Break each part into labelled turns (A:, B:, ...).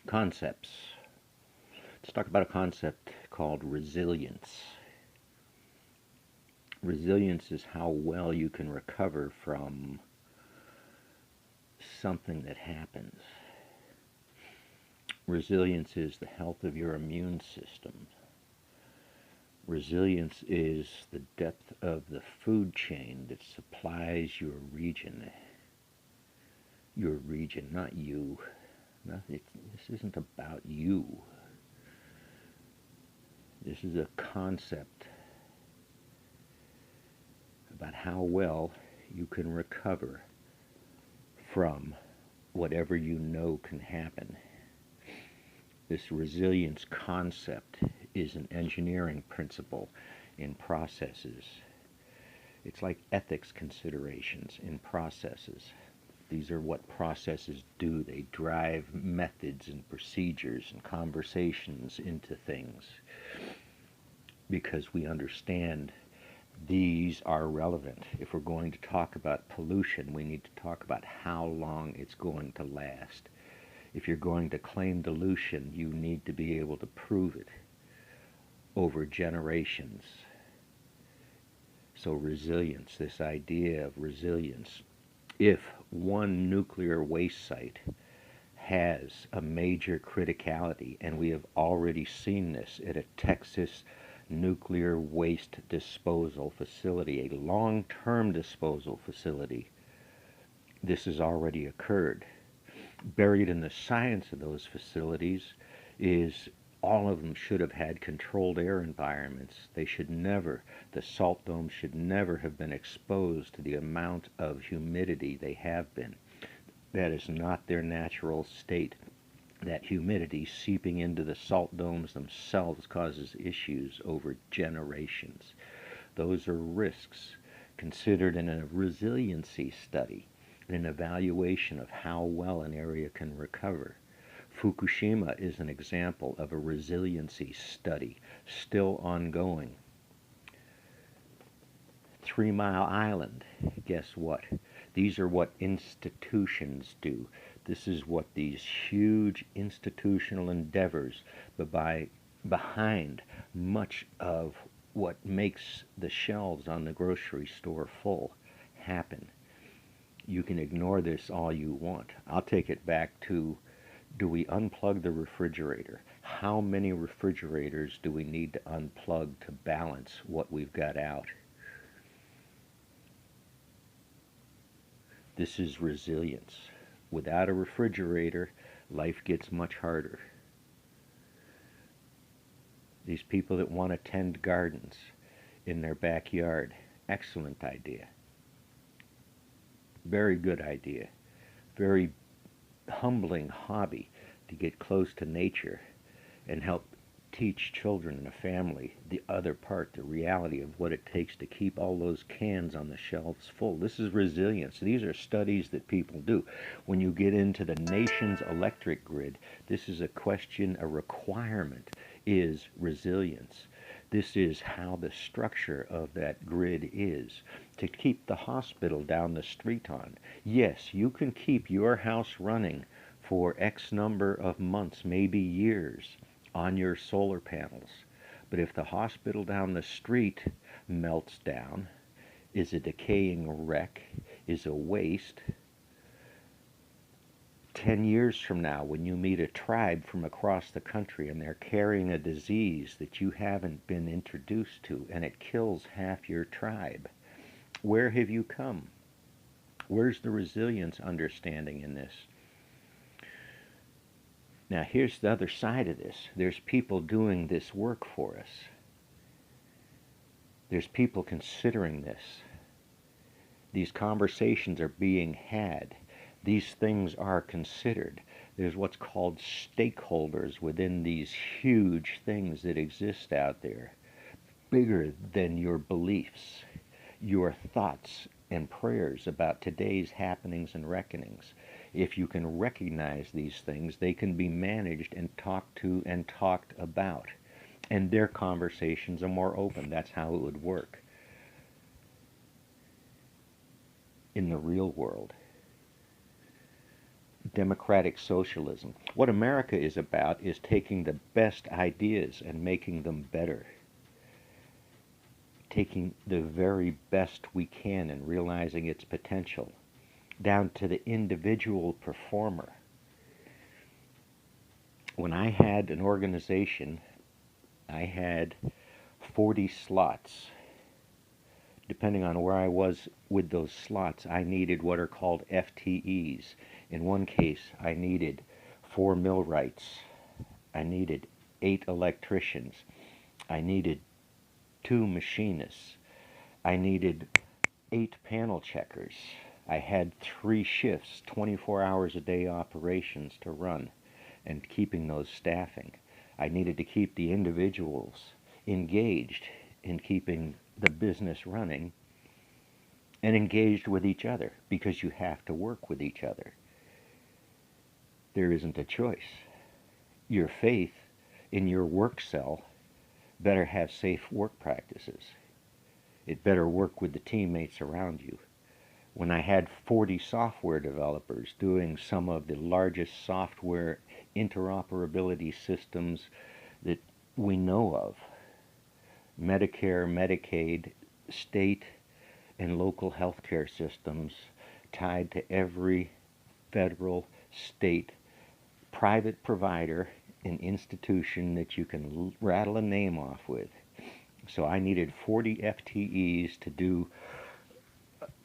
A: Concepts. Let's talk about a concept called resilience. Resilience is how well you can recover from something that happens. Resilience is the health of your immune system. Resilience is the depth of the food chain that supplies your region. Your region, not you. This isn't about you. This is a concept about how well you can recover from whatever you know can happen. This resilience concept is an engineering principle in processes. It's like ethics considerations in processes. These are what processes do. They drive methods and procedures and conversations into things because we understand these are relevant. If we're going to talk about pollution, we need to talk about how long it's going to last. If you're going to claim dilution, you need to be able to prove it over generations. So resilience, this idea of resilience. If one nuclear waste site has a major criticality, and we have already seen this at a Texas nuclear waste disposal facility, a long-term disposal facility, this has already occurred. Buried in the science of those facilities is all of them should have had controlled air environments. They should never, the salt domes should never have been exposed to the amount of humidity they have been. That is not their natural state. That humidity seeping into the salt domes themselves causes issues over generations. Those are risks considered in a resiliency study, an evaluation of how well an area can recover. Fukushima is an example of a resiliency study, still ongoing. 3 Mile Island, guess what? These are what institutions do. This is what these huge institutional endeavors behind much of what makes the shelves on the grocery store full happen. You can ignore this all you want. I'll take it back to, do we unplug the refrigerator? How many refrigerators do we need to unplug to balance what we've got out? This is resilience. Without a refrigerator, life gets much harder. These people that want to tend gardens in their backyard, excellent idea. Very good idea. Very humbling hobby to get close to nature and help teach children in a family the other part, the reality of what it takes to keep all those cans on the shelves full. This is resilience. These are studies that people do. When you get into the nation's electric grid, this is a question, a requirement is resilience. This is how the structure of that grid is. To keep the hospital down the street on. Yes, you can keep your house running for X number of months, maybe years, on your solar panels. But if the hospital down the street melts down, is a decaying wreck, is a waste, 10 years from now, when you meet a tribe from across the country and they're carrying a disease that you haven't been introduced to and it kills half your tribe, where have you come? Where's the resilience understanding in this? Now here's the other side of this. There's people doing this work for us. There's people considering this. These conversations are being had. These things are considered. There's what's called stakeholders within these huge things that exist out there, bigger than your beliefs, your thoughts and prayers about today's happenings and reckonings. If you can recognize these things, they can be managed and talked to and talked about. And their conversations are more open. That's how it would work in the real world. democratic socialism. What America is about is taking the best ideas and making them better. Taking the very best we can and realizing its potential down to the individual performer. When I had an organization, I had 40 slots. Depending on where I was with those slots, I needed what are called FTEs. In one case, I needed 4 millwrights. I needed 8 electricians. I needed 2 machinists. I needed 8 panel checkers. I had 3 shifts, 24 hours a day operations to run and keeping those staffing. I needed to keep the individuals engaged in keeping the business running and engaged with each other, because you have to work with each other. There isn't a choice. Your faith in your work cell better have safe work practices. It better work with the teammates around you. When I had 40 software developers doing some of the largest software interoperability systems that we know of, Medicare, Medicaid, state and local healthcare systems tied to every federal, state, private provider and institution that you can rattle a name off with. So I needed 40 FTEs to do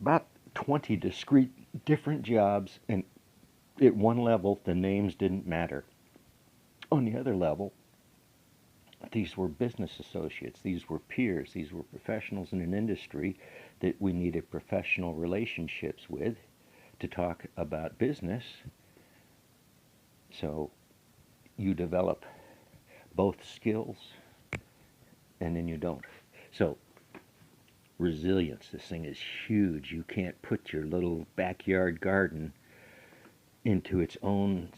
A: about 20 discrete different jobs, and at one level the names didn't matter. On the other level, these were business associates, these were peers, these were professionals in an industry that we needed professional relationships with to talk about business. So you develop both skills and then you don't. So resilience, this thing is huge. You can't put your little backyard garden into its own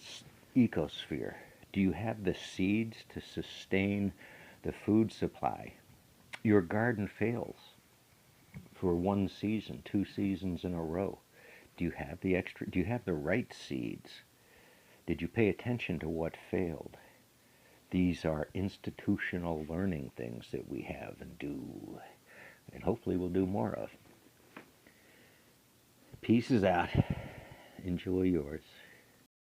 A: ecosphere. Do you have the seeds to sustain the food supply? Your garden fails for one season, 2 seasons in a row. Do you have the right seeds? Did you pay attention to what failed? These are institutional learning things that we have and do, and hopefully we'll do more of. Peace is out. Enjoy yours.